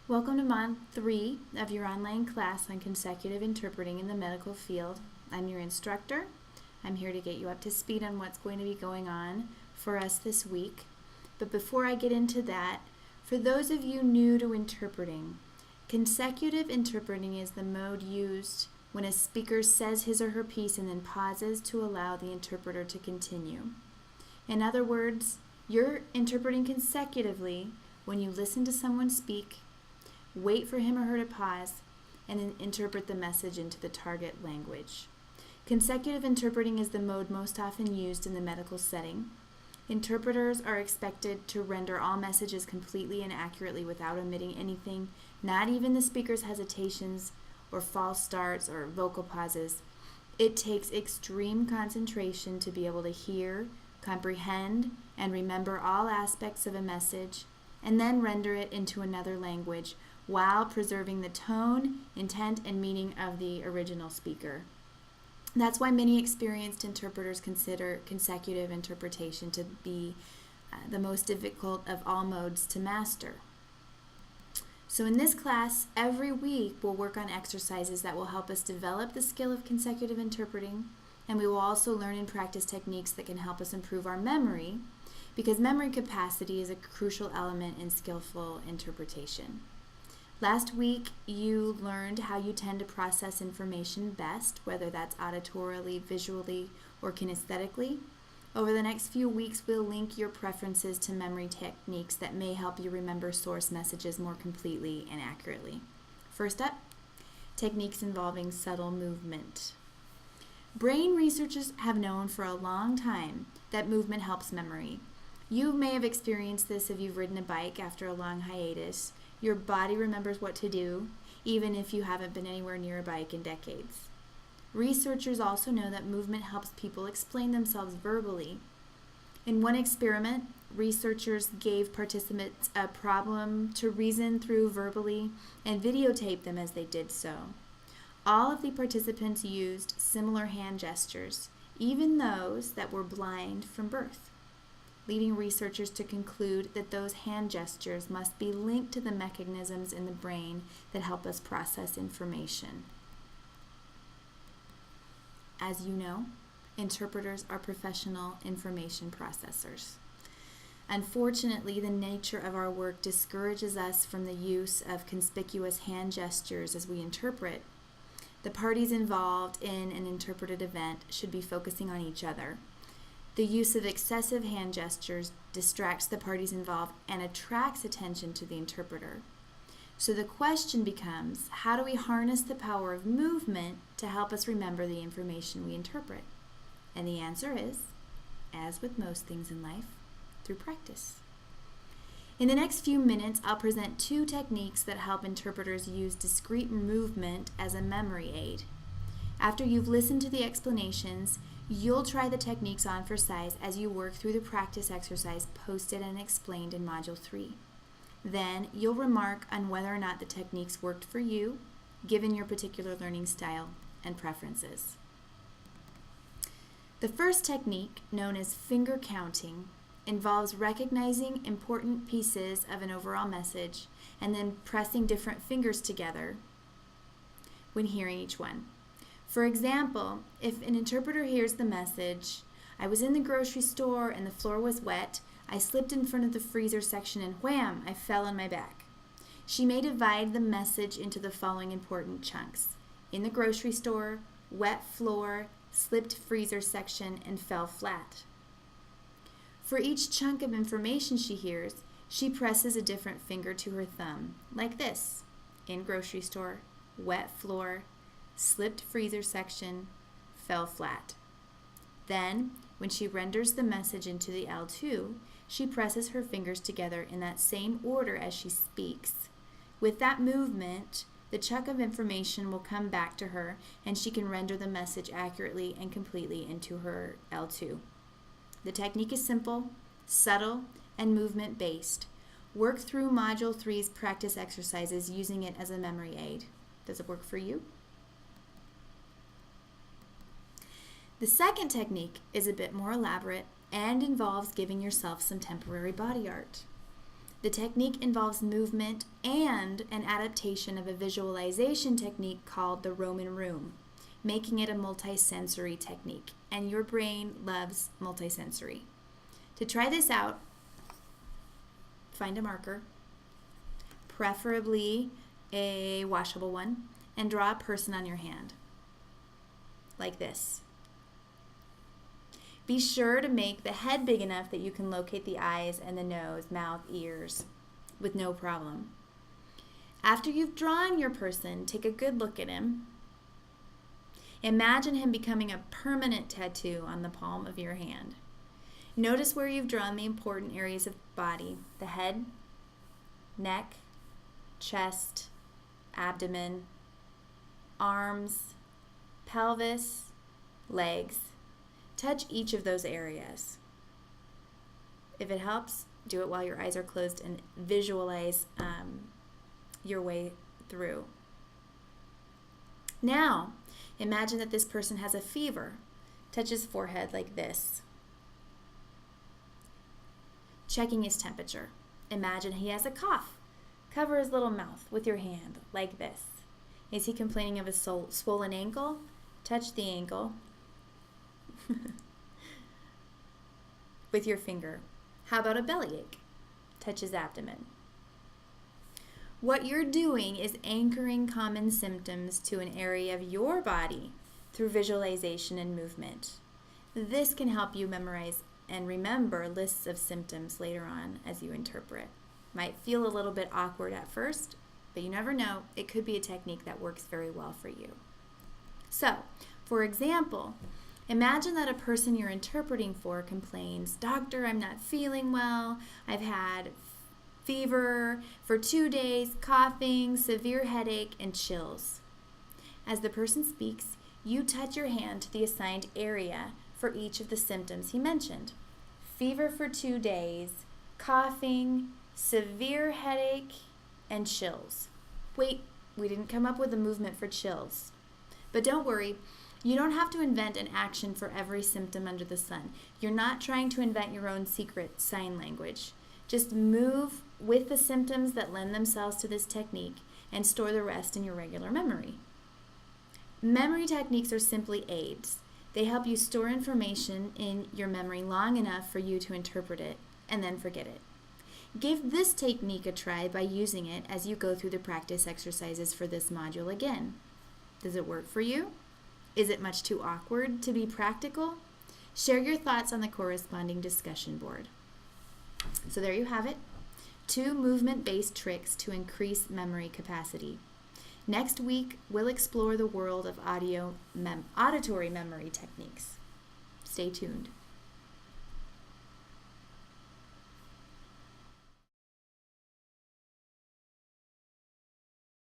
Welcome to Mod 3 of your online class on consecutive interpreting in the medical field. I'm your instructor. I'm here to get you up to speed on what's going to be going on for us this week. But before I get into that, for those of you new to interpreting, consecutive interpreting is the mode used when a speaker says his or her piece and then pauses to allow the interpreter to continue. In other words, you're interpreting consecutively when you listen to someone speak, wait for him or her to pause, and then interpret the message into the target language. Consecutive interpreting is the mode most often used in the medical setting. Interpreters are expected to render all messages completely and accurately without omitting anything, not even the speaker's hesitations or false starts or vocal pauses. It takes extreme concentration to be able to hear, comprehend, and remember all aspects of a message, and then render it into another language while preserving the tone, intent, and meaning of the original speaker. That's why many experienced interpreters consider consecutive interpretation to be the most difficult of all modes to master. So in this class, every week we'll work on exercises that will help us develop the skill of consecutive interpreting, and we will also learn and practice techniques that can help us improve our memory, because memory capacity is a crucial element in skillful interpretation. Last week, you learned how you tend to process information best, whether that's auditorily, visually, or kinesthetically. Over the next few weeks, we'll link your preferences to memory techniques that may help you remember source messages more completely and accurately. First up, techniques involving subtle movement. Brain researchers have known for a long time that movement helps memory. You may have experienced this if you've ridden a bike after a long hiatus. Your body remembers what to do, even if you haven't been anywhere near a bike in decades. Researchers also know that movement helps people explain themselves verbally. In one experiment, researchers gave participants a problem to reason through verbally and videotaped them as they did so. All of the participants used similar hand gestures, even those that were blind from birth, leading researchers to conclude that those hand gestures must be linked to the mechanisms in the brain that help us process information. As you know, interpreters are professional information processors. Unfortunately, the nature of our work discourages us from the use of conspicuous hand gestures as we interpret. The parties involved in an interpreted event should be focusing on each other. The use of excessive hand gestures distracts the parties involved and attracts attention to the interpreter. So the question becomes, how do we harness the power of movement to help us remember the information we interpret? And the answer is, as with most things in life, through practice. In the next few minutes, I'll present two techniques that help interpreters use discrete movement as a memory aid. After you've listened to the explanations, you'll try the techniques on for size as you work through the practice exercise posted and explained in Module 3. Then you'll remark on whether or not the techniques worked for you, given your particular learning style and preferences. The first technique, known as finger counting, involves recognizing important pieces of an overall message and then pressing different fingers together when hearing each one. For example, if an interpreter hears the message, "I was in the grocery store and the floor was wet, I slipped in front of the freezer section and wham, I fell on my back." She may divide the message into the following important chunks: in the grocery store, wet floor, slipped freezer section, and fell flat. For each chunk of information she hears, she presses a different finger to her thumb, like this: in grocery store, wet floor, slipped freezer section, fell flat. Then, when she renders the message into the L2, she presses her fingers together in that same order as she speaks. With that movement, the chunk of information will come back to her and she can render the message accurately and completely into her L2. The technique is simple, subtle, and movement-based. Work through Module 3's practice exercises using it as a memory aid. Does it work for you? The second technique is a bit more elaborate and involves giving yourself some temporary body art. The technique involves movement and an adaptation of a visualization technique called the Roman room, making it a multisensory technique, and your brain loves multisensory. To try this out, find a marker, preferably a washable one, and draw a person on your hand, like this. Be sure to make the head big enough that you can locate the eyes and the nose, mouth, ears with no problem. After you've drawn your person, take a good look at him. Imagine him becoming a permanent tattoo on the palm of your hand. Notice where you've drawn the important areas of the body: the head, neck, chest, abdomen, arms, pelvis, legs. Touch each of those areas. If it helps, do it while your eyes are closed and visualize your way through. Now, imagine that this person has a fever. Touch his forehead like this. Checking his temperature. Imagine he has a cough. Cover his little mouth with your hand like this. Is he complaining of a swollen ankle? Touch the ankle with your finger. How about a bellyache? Touch his abdomen. What you're doing is anchoring common symptoms to an area of your body through visualization and movement. This can help you memorize and remember lists of symptoms later on as you interpret. Might feel a little bit awkward at first, but you never know. It could be a technique that works very well for you. So, for example, imagine that a person you're interpreting for complains, "Doctor, I'm not feeling well. I've had fever for 2 days, coughing, severe headache, and chills." As the person speaks, you touch your hand to the assigned area for each of the symptoms he mentioned. Fever for 2 days, coughing, severe headache, and chills. Wait, we didn't come up with a movement for chills. But don't worry, you don't have to invent an action for every symptom under the sun. You're not trying to invent your own secret sign language. Just move with the symptoms that lend themselves to this technique and store the rest in your regular memory. Memory techniques are simply aids. They help you store information in your memory long enough for you to interpret it and then forget it. Give this technique a try by using it as you go through the practice exercises for this module again. Does it work for you? Is it much too awkward to be practical? Share your thoughts on the corresponding discussion board. So there you have it. 2 movement-based tricks to increase memory capacity. Next week, we'll explore the world of auditory memory techniques. Stay tuned.